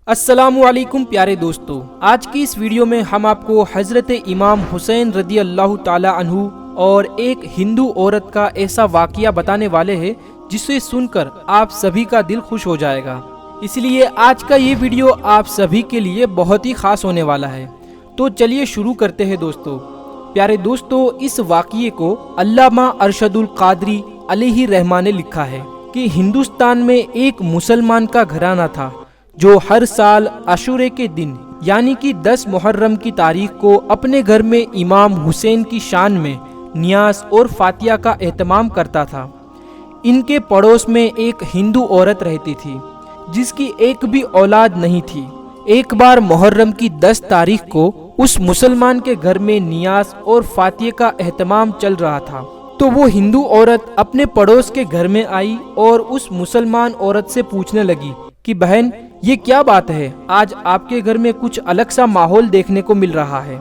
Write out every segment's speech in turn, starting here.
अस्सलामु अलैकुम प्यारे दोस्तों, आज की इस वीडियो में हम आपको हज़रत इमाम हुसैन रदी अल्लाह ताला अन्हु और एक हिंदू औरत का ऐसा वाक़या बताने वाले हैं जिसे सुनकर आप सभी का दिल खुश हो जाएगा। इसलिए आज का ये वीडियो आप सभी के लिए बहुत ही ख़ास होने वाला है। तो चलिए शुरू करते हैं दोस्तों। प्यारे दोस्तों, इस वाक़ये को अल्लामा अरशदुल क़ादरी अलैहि रहमान ने लिखा है कि हिंदुस्तान में एक मुसलमान का घराना था जो हर साल आशूरे के दिन यानी कि 10 मुहर्रम की तारीख को अपने घर में इमाम हुसैन की शान में नियाज़ और फातिया का एहतमाम करता था। इनके पड़ोस में एक हिंदू औरत रहती थी जिसकी एक भी औलाद नहीं थी। एक बार मुहर्रम की 10 तारीख को उस मुसलमान के घर में नियाज़ और फातिया का एहतमाम चल रहा था, तो वो हिंदू औरत अपने पड़ोस के घर में आई और उस मुसलमान औरत से पूछने लगी कि बहन, ये क्या बात है, आज आपके घर में कुछ अलग सा माहौल देखने को मिल रहा है।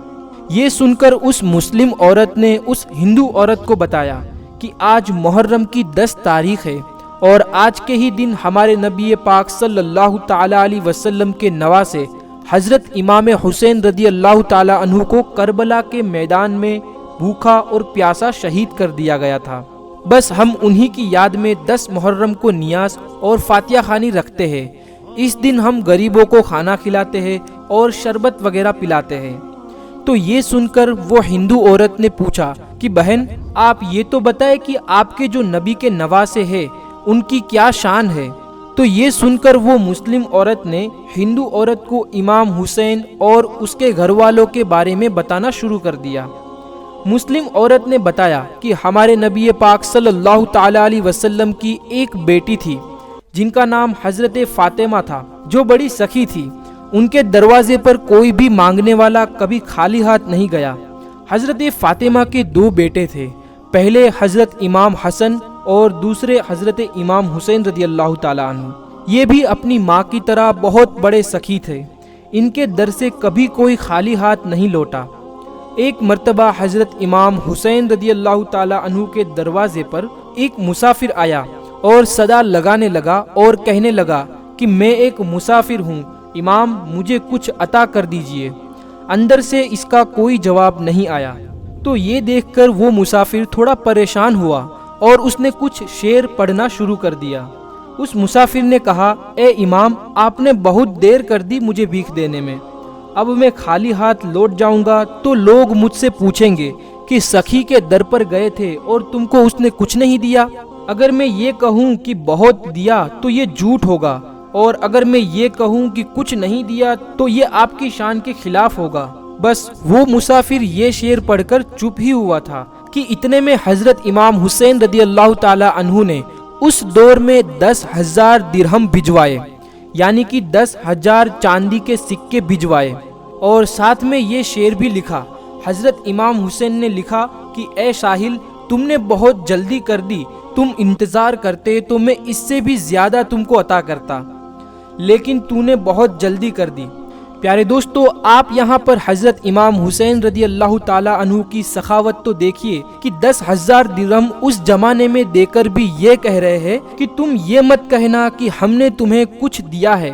ये सुनकर उस मुस्लिम औरत ने उस हिंदू औरत को बताया कि आज मुहर्रम की 10 तारीख है और आज के ही दिन हमारे नबी पाक सल्लल्लाहु ताला अलैहि वसल्लम के नवासे हजरत इमाम हुसैन रदी अल्लाह ताला अन्हु को करबला के मैदान में भूखा और प्यासा शहीद कर दिया गया था। बस हम उन्हीं की याद में 10 मुहर्रम को नियाज़ और फातिया खानी रखते हैं। इस दिन हम गरीबों को खाना खिलाते हैं और शरबत वगैरह पिलाते हैं। तो ये सुनकर वो हिंदू औरत ने पूछा कि बहन, आप ये तो बताएं कि आपके जो नबी के नवासे हैं उनकी क्या शान है। तो ये सुनकर वो मुस्लिम औरत ने हिंदू औरत को इमाम हुसैन और उसके घर वालों के बारे में बताना शुरू कर दिया। मुस्लिम औरत ने बताया कि हमारे नबी पाक सल्लल्लाहु ताला अलैहि वसल्लम की एक बेटी थी जिनका नाम हजरत फातिमा था, जो बड़ी सखी थी। उनके दरवाजे पर कोई भी मांगने वाला कभी खाली हाथ नहीं गया। हजरत फातिमा के 2 बेटे थे, पहले हजरत इमाम हसन और दूसरे हजरत इमाम हुसैन रदी अल्लाह ताला अन्हु। ये भी अपनी माँ की तरह बहुत बड़े सखी थे। इनके दर से कभी कोई खाली हाथ नहीं लौटा। एक मर्तबा हजरत इमाम हुसैन रदी अल्लाह ताला अन्हु के दरवाजे पर एक मुसाफिर आया और सदा लगाने लगा और कहने लगा कि मैं एक मुसाफिर हूँ, इमाम मुझे कुछ अता कर दीजिए। अंदर से इसका कोई जवाब नहीं आया। तो ये देखकर वो मुसाफिर थोड़ा परेशान हुआ और उसने कुछ शेर पढ़ना शुरू कर दिया। उस मुसाफिर ने कहा, ए इमाम, आपने बहुत देर कर दी मुझे भीख देने में। अब मैं खाली हाथ लौट जाऊंगा तो लोग मुझसे पूछेंगे कि सखी के दर पर गए थे और तुमको उसने कुछ नहीं दिया। अगर मैं ये कहूँ कि बहुत दिया तो ये झूठ होगा, और अगर मैं ये कहूँ कि कुछ नहीं दिया तो ये आपकी शान के खिलाफ होगा। बस वो मुसाफिर ये शेर पढ़कर चुप ही हुआ था कि इतने में हजरत इमाम हुसैन रदी अल्लाह ताला अन्हु ने उस दौर में 10,000 दिरहम भिजवाए, यानी कि 10,000 चांदी के सिक्के भिजवाए, और साथ में ये शेर भी लिखा। हजरत इमाम हुसैन ने लिखा कि ए साहिल, तुमने बहुत जल्दी कर दी, तुम इंतज़ार करते तो मैं इससे भी ज़्यादा तुमको अता करता, लेकिन तूने बहुत जल्दी कर दी। प्यारे दोस्तों, आप यहाँ पर हजरत इमाम हुसैन रदी अल्लाह ताला अन्हु की सखावत तो देखिए कि 10,000 दिरहम उस जमाने में देकर भी ये कह रहे हैं कि तुम ये मत कहना कि हमने तुम्हें कुछ दिया है,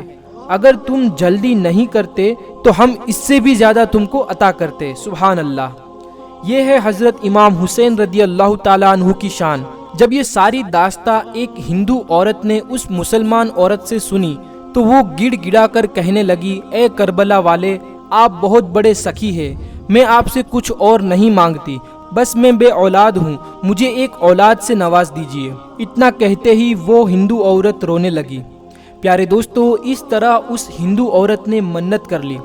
अगर तुम जल्दी नहीं करते तो हम इससे भी ज़्यादा तुमको अता करते। सुभान अल्लाह। ये है हजरत इमाम हुसैन रदी अल्लाह ताला अन्हु की शान। जब ये सारी दास्ता एक हिंदू औरत ने उस मुसलमान औरत से सुनी तो वो गिड़गिड़ा कर कहने लगी, ए करबला वाले, आप बहुत बड़े सखी हैं, मैं आपसे कुछ और नहीं मांगती, बस मैं बे औलाद हूँ, मुझे एक औलाद से नवाज दीजिए। इतना कहते ही वो हिंदू औरत रोने लगी। प्यारे दोस्तों, इस तरह उस हिंदू औरत ने मन्नत कर ली।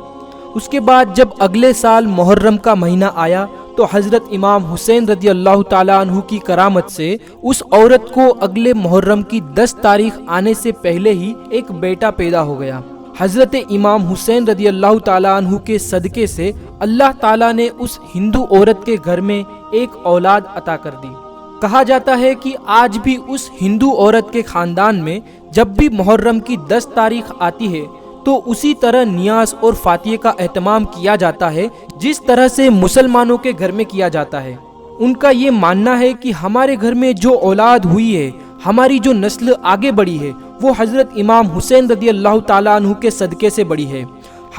उसके बाद जब अगले साल मुहर्रम का महीना आया तो हजरत इमाम हुसैन रदी अल्लाह ताला अन्हु की करामत से उस औरत को अगले मुहर्रम की 10 तारीख आने से पहले ही एक बेटा पैदा हो गया। हजरत इमाम हुसैन रदी अल्लाह ताला अन्हु के सदके से अल्लाह ताला ने उस हिंदू औरत के घर में एक औलाद अता कर दी। कहा जाता है कि आज भी उस हिंदू औरत के खानदान में जब भी मुहर्रम की 10 तारीख आती है तो उसी तरह नियाज़ और फातिया का एहतमाम किया जाता है जिस तरह से मुसलमानों के घर में किया जाता है। उनका ये मानना है कि हमारे घर में जो औलाद हुई है, हमारी जो नस्ल आगे बढ़ी है, وہ حضرت امام حسین رضی اللہ تعالیٰ عنہ کے صدقے سے بڑھی ہے۔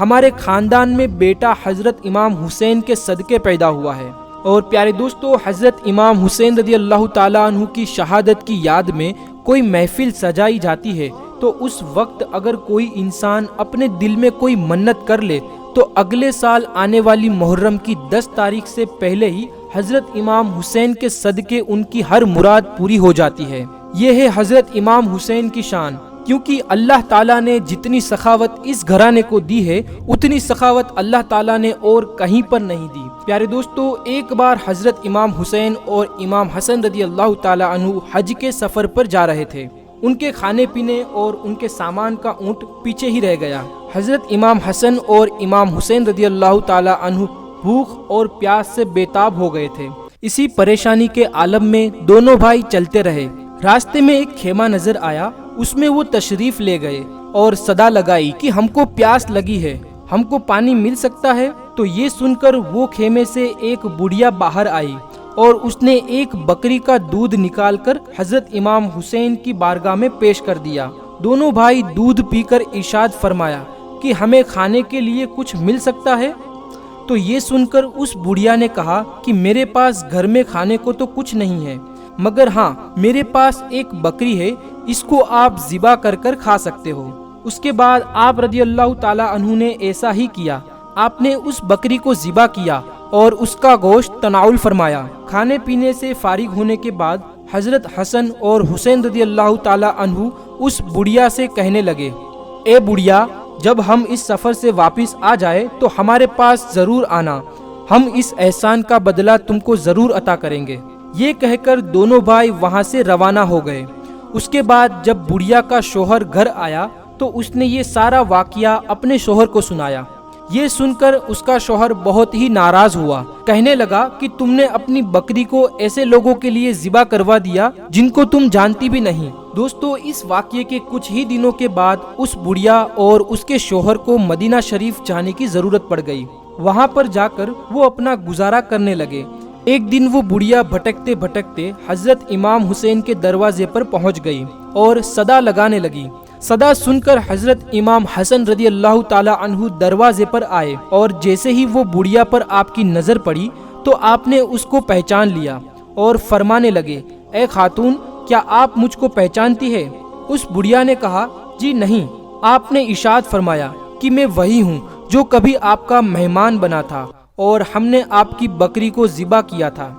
ہمارے خاندان میں بیٹا حضرت امام حسین کے صدقے پیدا ہوا ہے۔ اور پیارے دوستو، حضرت امام حسین رضی اللہ تعالیٰ عنہ کی شہادت کی یاد میں کوئی محفل سجائی جاتی ہے تو اس وقت اگر کوئی انسان اپنے دل میں کوئی منت کر لے تو اگلے سال آنے والی محرم کی 10 تاریخ سے پہلے ہی حضرت امام حسین کے صدقے ان کی ہر مراد پوری ہو جاتی ہے۔ یہ ہے حضرت امام حسین کی شان، کیونکہ اللہ تعالیٰ نے جتنی سخاوت اس گھرانے کو دی ہے اتنی سخاوت اللہ تعالیٰ نے اور کہیں پر نہیں دی۔ پیارے دوستو، ایک بار حضرت امام حسین اور امام حسن رضی اللہ تعالیٰ عنہ حج کے سفر پر جا رہے تھے۔ ان کے کھانے پینے اور ان کے سامان کا اونٹ پیچھے ہی رہ گیا۔ حضرت امام حسن اور امام حسین رضی اللہ تعالیٰ عنہ بھوک اور پیاس سے بےتاب ہو گئے تھے۔ اسی پریشانی کے عالم میں دونوں بھائی چلتے رہے۔ راستے میں ایک خیمہ نظر آیا، اس میں وہ تشریف لے گئے اور صدا لگائی کہ ہم کو پیاس لگی ہے، ہم کو پانی مل سکتا ہے؟ تو یہ سن کر وہ خیمے سے ایک بڑھیا باہر آئی اور اس نے ایک بکری کا دودھ نکال کر حضرت امام حسین کی بارگاہ میں پیش کر دیا۔ دونوں بھائی دودھ پی کر ارشاد فرمایا کہ ہمیں کھانے کے لیے کچھ مل سکتا ہے؟ تو یہ سن کر اس بڑھیا نے کہا کہ میرے پاس گھر میں کھانے کو تو کچھ نہیں ہے، مگر ہاں میرے پاس ایک بکری ہے، اس کو آپ ذبح کر کر کھا سکتے ہو۔ اس کے بعد آپ رضی اللہ تعالیٰ عنہ نے ایسا ہی کیا۔ آپ نے اس بکری کو ذبح کیا اور اس کا گوشت تناول فرمایا۔ کھانے پینے سے فارغ ہونے کے بعد حضرت حسن اور حسین رضی اللہ تعالیٰ عنہ اس بڑھیا سے کہنے لگے، اے بڑھیا، جب ہم اس سفر سے واپس آ جائے تو ہمارے پاس ضرور آنا، ہم اس احسان کا بدلہ تم کو ضرور عطا کریں گے۔ یہ کہہ کر دونوں بھائی وہاں سے روانہ ہو گئے۔ اس کے بعد جب بڑھیا کا شوہر گھر آیا تو اس نے یہ سارا واقعہ اپنے شوہر کو سنایا۔ یہ سن کر اس کا شوہر بہت ہی ناراض ہوا، کہنے لگا کہ تم نے اپنی بکری کو ایسے لوگوں کے لیے ذبح کروا دیا جن کو تم جانتی بھی نہیں۔ دوستو، اس واقعے کے کچھ ہی دنوں کے بعد اس بڑھیا اور اس کے شوہر کو مدینہ شریف جانے کی ضرورت پڑ گئی۔ وہاں پر جا کر وہ اپنا گزارا کرنے لگے۔ ایک دن وہ بڑھیا بھٹکتے بھٹکتے حضرت امام حسین کے دروازے پر پہنچ گئی اور صدا لگانے لگی۔ صدا سن کر حضرت امام حسن رضی اللہ تعالیٰ عنہ دروازے پر آئے اور جیسے ہی وہ بڑھیا پر آپ کی نظر پڑی تو آپ نے اس کو پہچان لیا اور فرمانے لگے، اے خاتون، کیا آپ مجھ کو پہچانتی ہے؟ اس بڑھیا نے کہا، جی نہیں۔ آپ نے ارشاد فرمایا کہ میں وہی ہوں جو کبھی آپ کا مہمان بنا تھا اور ہم نے آپ کی بکری کو ذبح کیا تھا۔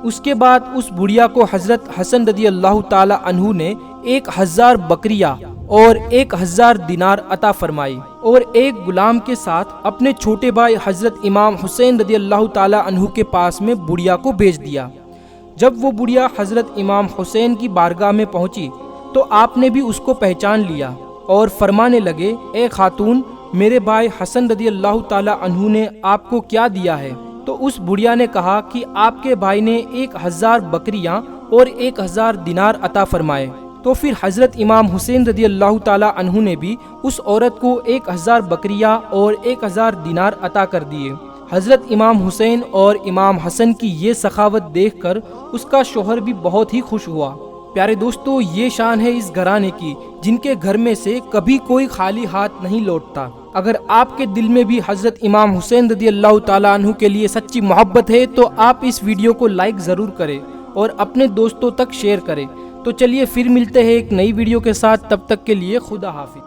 اس کے بعد اس بڑھیا کو حضرت حسن رضی اللہ تعالی عنہ نے 1000 بکریاں اور 1000 دینار عطا فرمائی اور ایک غلام کے ساتھ اپنے چھوٹے بھائی حضرت امام حسین رضی اللہ تعالی عنہ کے پاس میں بڑھیا کو بھیج دیا۔ جب وہ بڑھیا حضرت امام حسین کی بارگاہ میں پہنچی تو آپ نے بھی اس کو پہچان لیا اور فرمانے لگے، اے خاتون، میرے بھائی حسن رضی اللہ تعالی عنہ نے آپ کو کیا دیا ہے؟ تو اس بڑھیا نے کہا کہ آپ کے بھائی نے 1000 بکریاں اور 1000 دینار عطا فرمائے۔ تو پھر حضرت امام حسین رضی اللہ تعالی عنہ نے بھی اس عورت کو 1000 بکریاں اور 1000 دینار عطا کر دیے۔ حضرت امام حسین اور امام حسن کی یہ سخاوت دیکھ کر اس کا شوہر بھی بہت ہی خوش ہوا۔ پیارے دوستو، یہ شان ہے اس گھرانے کی جن کے گھر میں سے کبھی کوئی خالی ہاتھ نہیں لوٹتا۔ اگر آپ کے دل میں بھی حضرت امام حسین رضی اللہ تعالیٰ عنہ کے لیے سچی محبت ہے تو آپ اس ویڈیو کو لائک ضرور کریں اور اپنے دوستوں تک شیئر کریں۔ تو چلیے پھر ملتے ہیں ایک نئی ویڈیو کے ساتھ، تب تک کے لیے خدا حافظ۔